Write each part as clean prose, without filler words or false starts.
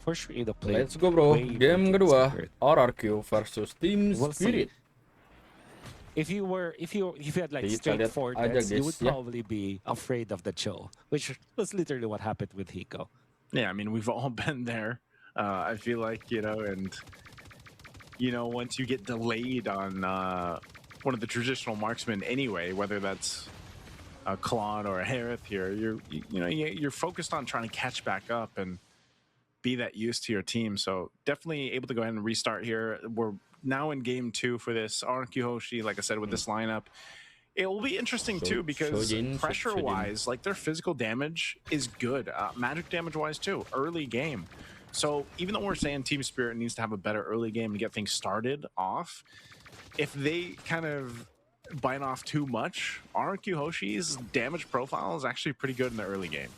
For sure, the play. Let's go bro, game kedua Rrq versus Team We'll see. Spirit. If you had like Kita lihat straightforward aja bets, you guys would ya. probably be afraid of the Cho, which was literally what happened with Hiko. Yeah, I mean, we've all been there. I feel like, and once you get delayed on one of the traditional marksmen anyway, whether that's a Claude or a Harith here, you're focused on trying to catch back up and be that used to your team. So definitely able to go ahead and restart here. We're now in game 2 for this Rrq Hoshi, like I said, with this lineup. It will be interesting too because pressure-wise, like their physical damage is good. Magic damage-wise too, early game. So even though we're saying Team Spirit needs to have a better early game and get things started off, if they kind of bite off too much, Rrq Hoshi's damage profile is actually pretty good in the early game.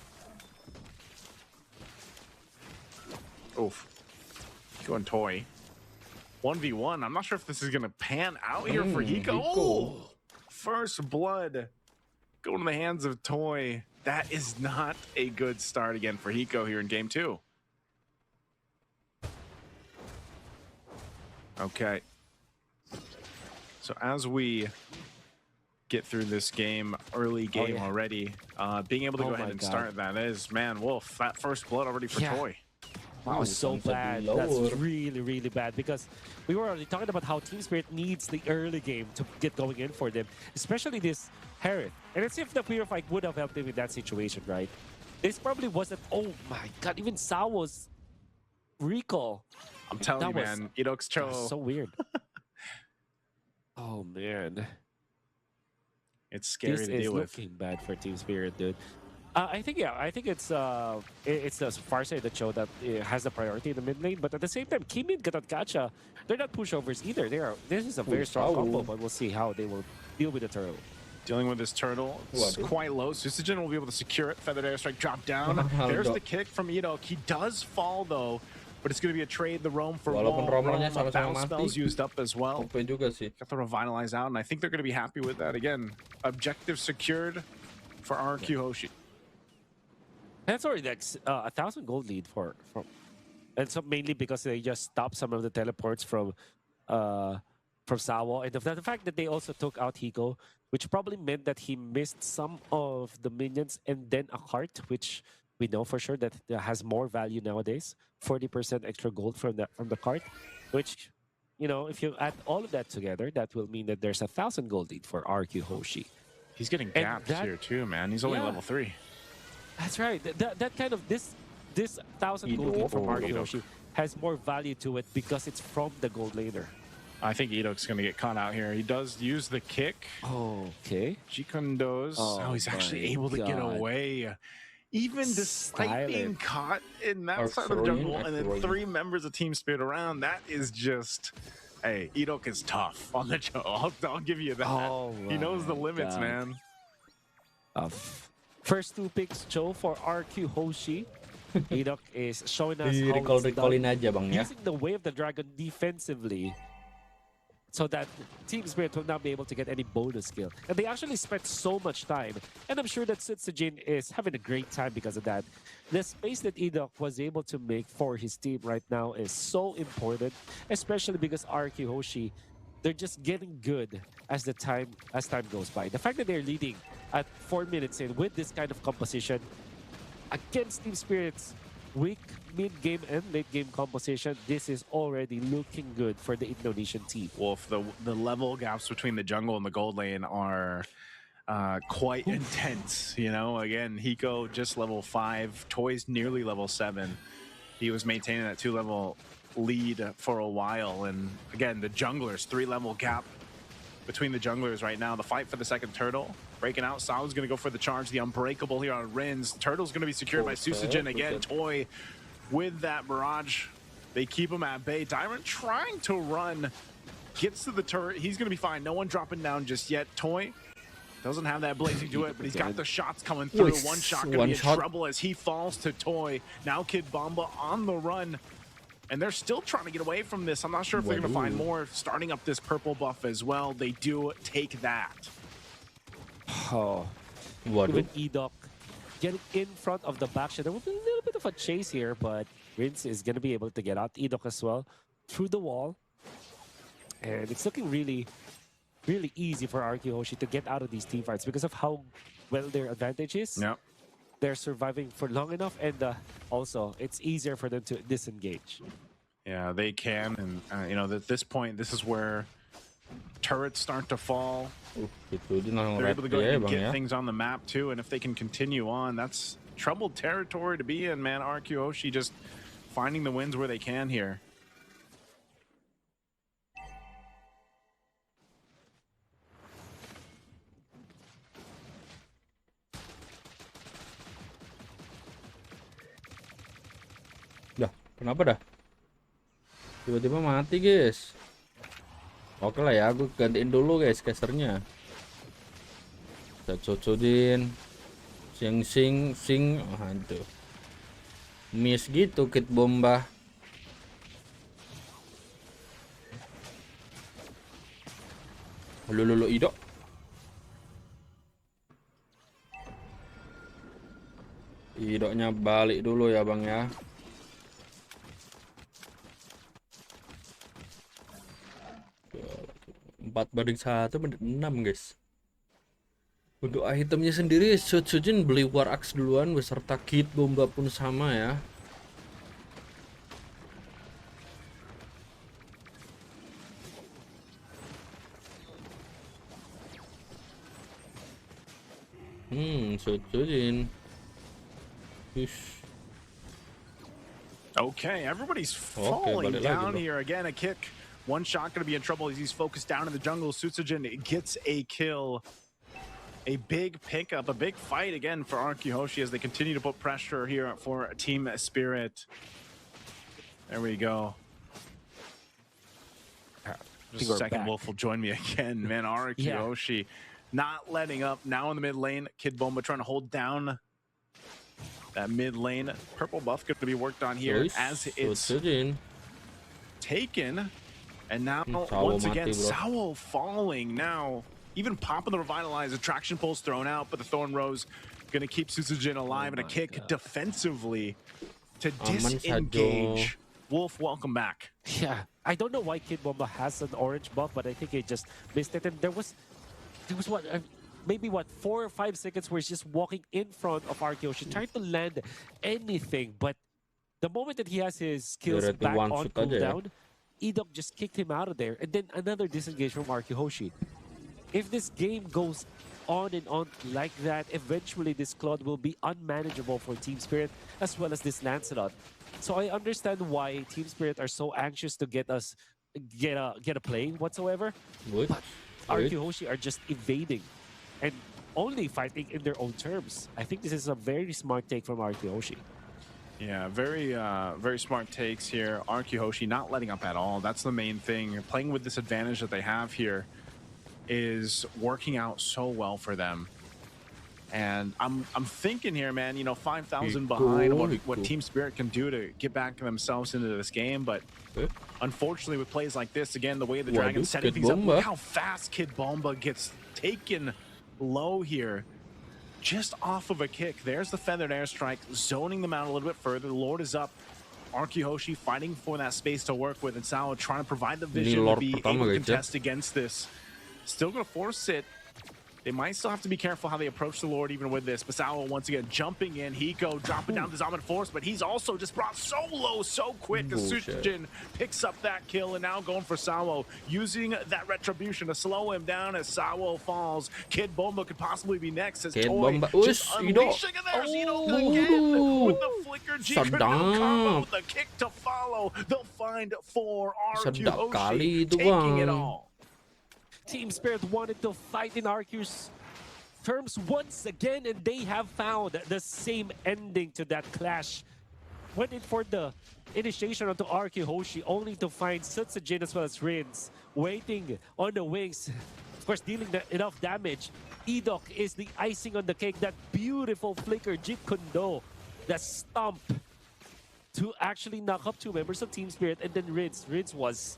Oof. Going Toy. 1v1. I'm not sure if this is going to pan out here for Hiko. Oh, first blood going to the hands of Toy. That is not a good start again for Hiko here in game 2. Okay. So as we get through this game, early game already, being able to go ahead and start that is, man, Wolf, that first blood already for Toy. That was so bad. That's really, really bad because we were already talking about how Team Spirit needs the early game to get going in for them, especially this Harith. And let's see if the Purify would have helped him in that situation, right? This probably wasn't. Oh my god, even Sawo's recall. I'm telling you, man, Idok's Cho. So weird. Oh man. It's scary to deal with. This is looking bad for Team Spirit, dude. I think it's the far side of the Cho that has the priority in the mid lane, but at the same time, Kimi and Gacha, they're not pushovers either. This is a very strong combo, but we'll see how they will deal with the turtle. Dealing with this turtle, it's quite low. Sutsujin will be able to secure it. Feathered airstrike drop down. There's the kick from Idok. He does fall though, but it's going to be a trade. The roam for bounce spells used up as well. Got the revitalize out, and I think they're going to be happy with that. Again, objective secured for Rrq Hoshi. That's already like 1,000 gold lead from, and so mainly because they just stopped some of the teleports from Sawo, and the fact that they also took out Hiko, which probably meant that he missed some of the minions and then a cart, which we know for sure that has more value nowadays. 40% extra gold from the cart, which if you add all of that together, that will mean that there's 1,000 gold lead for Rrq Hoshi. He's getting gapped here too, man. He's only level 3. That's right. That kind of this 1,000 gold lead from Rrq Hoshi has more value to it because it's from the gold laner. I think Idok's going to get caught out here. He does use the kick. Oh, okay. Jikun does. Oh, he's actually able to get away. Even despite being caught in that side of the jungle and then 3 members of Team Spirit around, that is just... Hey, Idok is tough on the Cho. I'll give you that. Oh, he knows the limits, man. First 2 picks, Cho for Rrq Hoshi. Idok is showing us how it's done, using the Way of the Dragon defensively so that Team Spirit will not be able to get any bonus skill. And they actually spent so much time. And I'm sure that Sutsujin is having a great time because of that. The space that Idok was able to make for his team right now is so important, especially because Rrq Hoshi, they're just getting good as time goes by. The fact that they're leading at 4 minutes in with this kind of composition against Team Spirit's weak mid-game and late-game composition, this is already looking good for the Indonesian team. Wolf, the level gaps between the jungle and the gold lane are quite intense. Again, Hiko just level 5, Toy's nearly level 7. He was maintaining that 2-level lead for a while, and again, the junglers, 3-level gap between the junglers right now. The fight for the second turtle breaking out. Sao's going to go for the charge, the unbreakable here on Rins. Turtle's going to be secured by Sutsujin again. Toy with that barrage, they keep him at bay. Tyrant trying to run, gets to the turret. He's going to be fine. No one dropping down just yet. Toy doesn't have that blazing to it, but he's got the shots coming through. One shot going to be in trouble as he falls to Toy. Now Kidbomba on the run. And they're still trying to get away from this. I'm not sure if they're going to find more. Starting up this purple buff as well. They do take that. Oh, even Idok getting in front of the back. There will be a little bit of a chase here, but Rince is going to be able to get out. Edok as well through the wall. And it's looking really, really easy for Rrq Hoshi to get out of these team fights because of how well their advantage is. Yep. They're surviving for long enough, and also it's easier for them to disengage. Yeah, they can, and you know, at this point, this is where turrets start to fall. They're able to go ahead and get things on the map too, and if they can continue on, that's troubled territory to be in, man. Rrq Hoshi just finding the wins where they can here. Dah, kenapa dah? Tiba-tiba mati, guys. Oke lah ya, aku gantiin dulu guys casternya. Sutsujin, sing, aduh, miss gitu Kidbomba. Lulu Idok. Idoknya balik dulu ya bang ya. 4-1/6 guys. Untuk itemnya sendiri Sutsujin beli Rrq duluan beserta Kidbomba pun sama ya. Sutsujin. Okay, everybody's falling down here. Again, a kick. One shot going to be in trouble as he's focused down in the jungle. Sutsujin gets a kill. A big pickup, a big fight again for Rrq Hoshi as they continue to put pressure here for Team Spirit. There we go. Just a second, Wolf will join me again. Man, Rrq Hoshi not letting up. Now in the mid lane, Kidbomba trying to hold down that mid lane. Purple buff going to be worked on here as it's taken. And now, once again, Sao falling now. Even popping the Revitalize, attraction pulse thrown out, but the Thorn Rose going to keep Sutsujin alive, and a kick defensively to disengage. Wolf, welcome back. Yeah, I don't know why Kidbomba has an orange buff, but I think he just missed it. And there was what, maybe what, 4 or 5 seconds where he's just walking in front of Rrq Hoshi, trying to land anything. But the moment that he has his skills back on cooldown, Edok just kicked him out of there. And then another disengage from Rrq Hoshi. If this game goes on and on like that, eventually this Claude will be unmanageable for Team Spirit as well as this Lancelot. So I understand why Team Spirit are so anxious to get a play whatsoever. But Rrq Hoshi are just evading and only fighting in their own terms. I think this is a very smart take from Rrq Hoshi. Yeah, very smart takes here. Rrq Hoshi not letting up at all. That's the main thing. Playing with this advantage that they have here is working out so well for them. And I'm thinking here, man, you know, 5,000 behind what Team Spirit can do to get back themselves into this game. But unfortunately, with plays like this, again, the way the Dragon's setting things up, look how fast Kidbomba gets taken low here. Just off of a kick. There's the feathered airstrike, zoning them out a little bit further. The Lord is up. Rrq Hoshi fighting for that space to work with, and Sao trying to provide the vision to be able to contest against this. Still going to force it. They might still have to be careful how they approach the Lord even with this. But Sao once again jumping in. Hiko dropping down the Zaman Force, but he's also just brought so low so quick as Sutsujin picks up that kill, and now going for Sao, using that retribution to slow him down as Sao falls. Kidbomba could possibly be next as Toy just unleashing, and there's Eno again with the flicker G combo with the kick to follow. They'll find 4 Rrq Hoshi taking it all. Team Spirit wanted to fight in Rrq's terms once again, and they have found the same ending to that clash. Went in for the initiation onto Rrq Hoshi, only to find Sutsujin as well as Rince waiting on the wings. Of course, dealing enough damage. Edok is the icing on the cake. That beautiful flicker, Jeet Kune Do, that stomp to actually knock up 2 members of Team Spirit, and then Rince. Rince was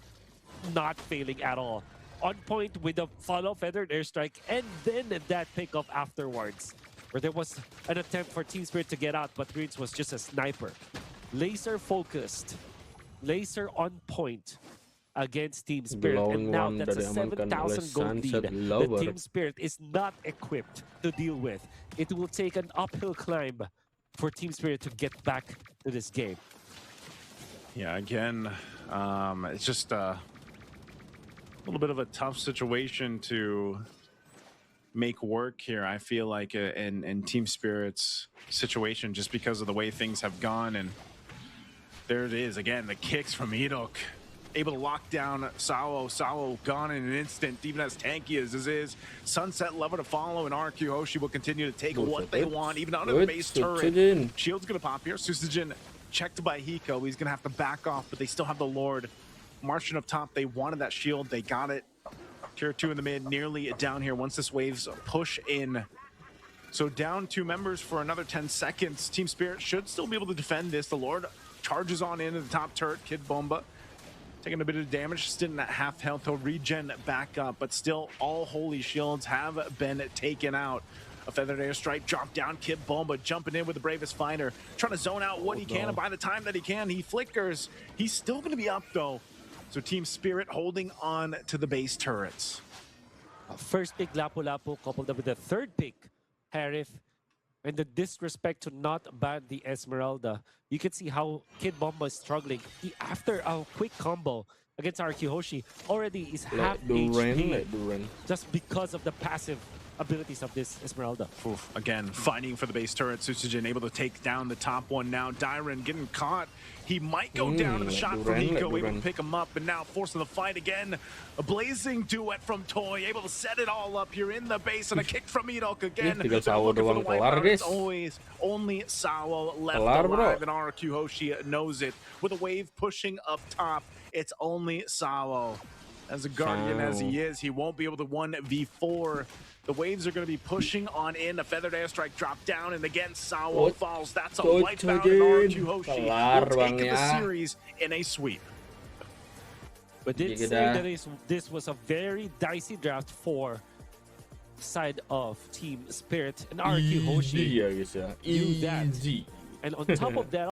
not failing at all. On point with the follow feathered airstrike, and then that pickup afterwards, where there was an attempt for Team Spirit to get out, but Rince was just a sniper. laser focused, laser on point against Team Spirit. Glowing And now one that's a dari amankan oleh 7,000 gold lead Sunset that Lover. Team Spirit is not equipped to deal with. It will take an uphill climb for Team Spirit to get back to this game. Yeah, again, it's just a little bit of a tough situation to make work here, I feel like, in Team Spirit's situation, just because of the way things have gone. And there it is again, the kicks from Rrq, able to lock down Sao. Sao gone in an instant, even as tanky as this is. Sunset Lover to follow, and Rrq Hoshi will continue to take what they want, even under the base turret. Shield's gonna pop here. Sutsujin checked by Hiko. He's gonna have to back off, but they still have the Lord marching up top. They wanted that shield, they got it. Tier 2 in the mid, nearly down here once this waves push in. So down 2 members for another 10 seconds. Team Spirit should still be able to defend this. The Lord charges on into the top turret. Kidbomba taking a bit of damage, sitting at half health. He'll regen back up, but still all holy shields have been taken out. A feathered airstrike dropped down. Kidbomba jumping in with the bravest fighter, trying to zone out what he can, and by the time that he can, he flickers. He's still going to be up though. So Team Spirit holding on to the base turrets. First pick Lapu-Lapu coupled up with the third pick Harith, and the disrespect to not ban the Esmeralda. You can see how Kidbomba is struggling. After a quick combo against Rrq Hoshi, already is half HP just because of the passive abilities of this Esmeralda. Oof, again, fighting for the base turret. Sutsujin able to take down the top one now. Dyron getting caught. He might go down to the shot from Hiko, able to pick him up, and now forcing the fight again. A blazing duet from Toy, able to set it all up here in the base, and a kick from Rrq again. Tinggal Sao doang kelar, guys. Always only Sao left alive, and Rrq Hoshi knows it. With a wave pushing up top, it's only Sao. As a guardian as he is, he won't be able to 1v4. The waves are going to be pushing on in. A feathered airstrike dropped down, and again, Sao falls. That's a wipeout, and Rrq Hoshi will take the series in a sweep. But did say that this was a very dicey draft for side of Team Spirit, and Rrq Hoshi knew that. And on top of that,